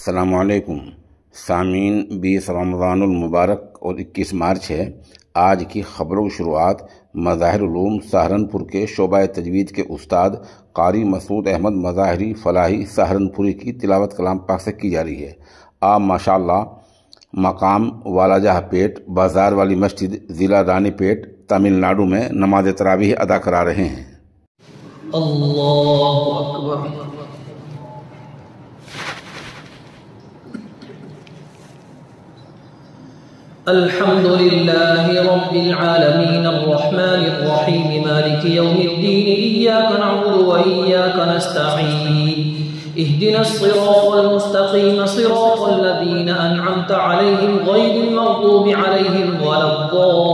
अस्सलामुअलैकुम सामीन, 20 रमज़ानुल मुबारक और 21 मार्च है। आज की ख़बरों की शुरुआत मज़ाहिर उलूम सहारनपुर के शोबा तजवीद के उस्ताद कारी मसूद अहमद मज़ाहिरी फ़लाही सहारनपुरी की तिलावत कलाम पाक से की जा रही है। आप माशाअल्लाह मकाम वालाजह पेट बाज़ार वाली मस्जिद ज़िला रानीपेट तमिलनाडु में नमाज तरावीह अदा करा रहे हैं। अल्लाहु अकबर। अल्हम्दुलिल्लाहि रब्बिल आलमीन अर्रहमानिर रहीम मालिकि यौमिद्दीन इय्याका नअबुदु व इय्याका नस्तईन इहदिनस सिरातल मुस्तक़ीम सिरातल लज़ीना अनअमता अलैहिम गैरिल मग़दूबि अलैहिम वलद्दाल्लीन।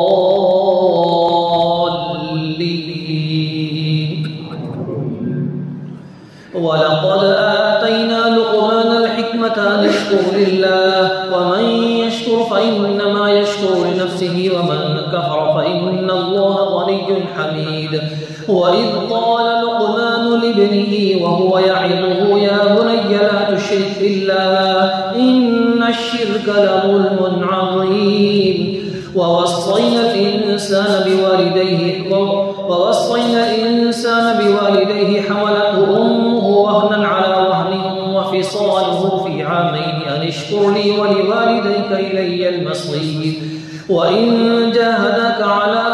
वलक़द आतैना लुक़मानल हिकमता अन यश्कुर लिल्लाह वमन यश्कुर फइन्नमा यश्कुरु लिनफ्सिहि वमन कफ़र फइन्नल्लाहा गनिय्युन हमीद। वइज़ क़ाल लुक़मानु लिब्निहि वहुव यइज़ुहु या बुनय्य ला तुश्रिक बिल्लाह इन्नश्शिर्का लज़ुल्मुन अज़ीम। ववस्सैना الإنسان بوالديه حملته أمه وهنا على وهن وفصاله في عامين أن اشكر لي ولوالديك إلي المصير وإن جاهداك على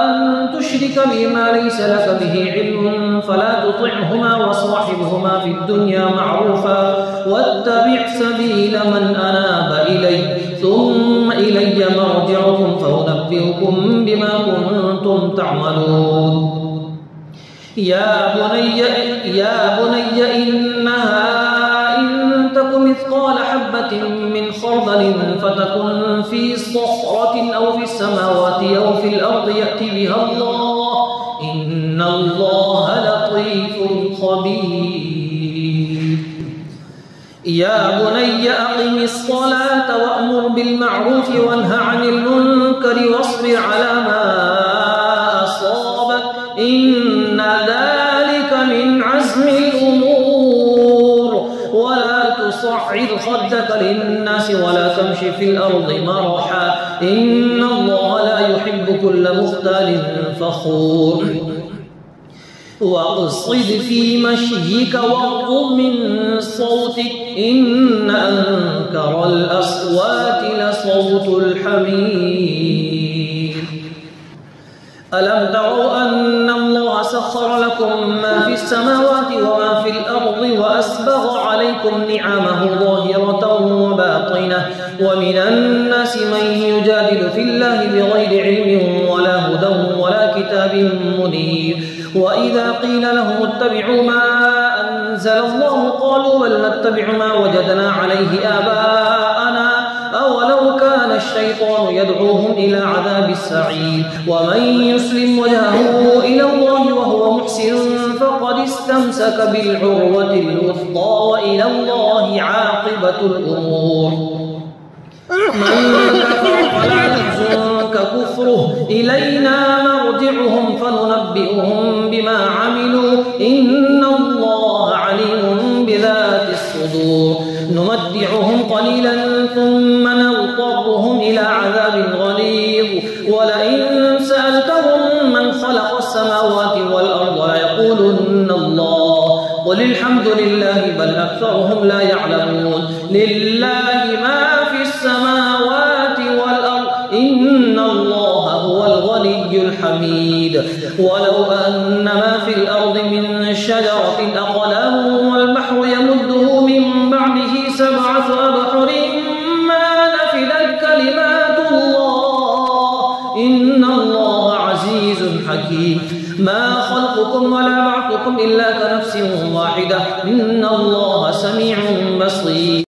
أن تشرك بي ما ليس لك به علم فلا تطعهما وصاحبهما في الدنيا معروفا واتبع سبيل من أناب إلي ثم إلي مرجعكم فأنبئكم بما كنتم تعملون. يا بني إنها إن تك مثقال حبة من خردل فتكن في صخرة أو في السماوات أو في الأرض يأتي بها الله إن الله لطيف خبير. يا بني أقم الصلاة وأمر بالمعروف وانه عن المنكر واصبر على ما أصابك إن ذلك من عزم الأمور. ولا تصعد خدك للناس ولا تمشي في الأرض مرحا إن الله لا يحب كل مختال فخور. واقصد في مشيك واغضض من صوتك إن أنكر الأصوات لصوت الحمير. ألم تروا أن الله سخر لكم ما في السماوات وما في الأرض وأسبغ عليكم نعمه ظاهرة وباطنة ومن الناس من يجادل في الله بغير علم ولا هدى ولا كتاب منير. وإذا قيل لهم اتبعوا ما أنزل الله قالوا بل نتبع ما وجدنا عليه آباءنا أولو كان الشيطان يدعوهم إلى عذاب السعير. ومن يسلم وجهه إلى الله وهو محسن فقد استمسك بالعروة الوثقى وإلى الله عاقبة الأمور. من كفر فلا يحزنك كفره إلينا مرجعهم فننبئهم بما عملوا إن الله عليم بذات الصدور. نمتعهم قليلا ثم نضطرهم إلى عذاب غليظ ولئن سألتهم من خلق السماوات والأرض ليقولن الله قل الحمد لله بل أكثرهم لا يعلمون. لله ما في السماوات والأرض إن الله هو الغني الحميد. ولو أن ما في الأرض من شجرة أقلام والبحر يمده من بعده 7 أبحر ما نفدت كلمات الله إن الله عزيز حكيم. ما خلقكم ولا بعثكم إلا كنفس واحدة إن الله سميع بصير.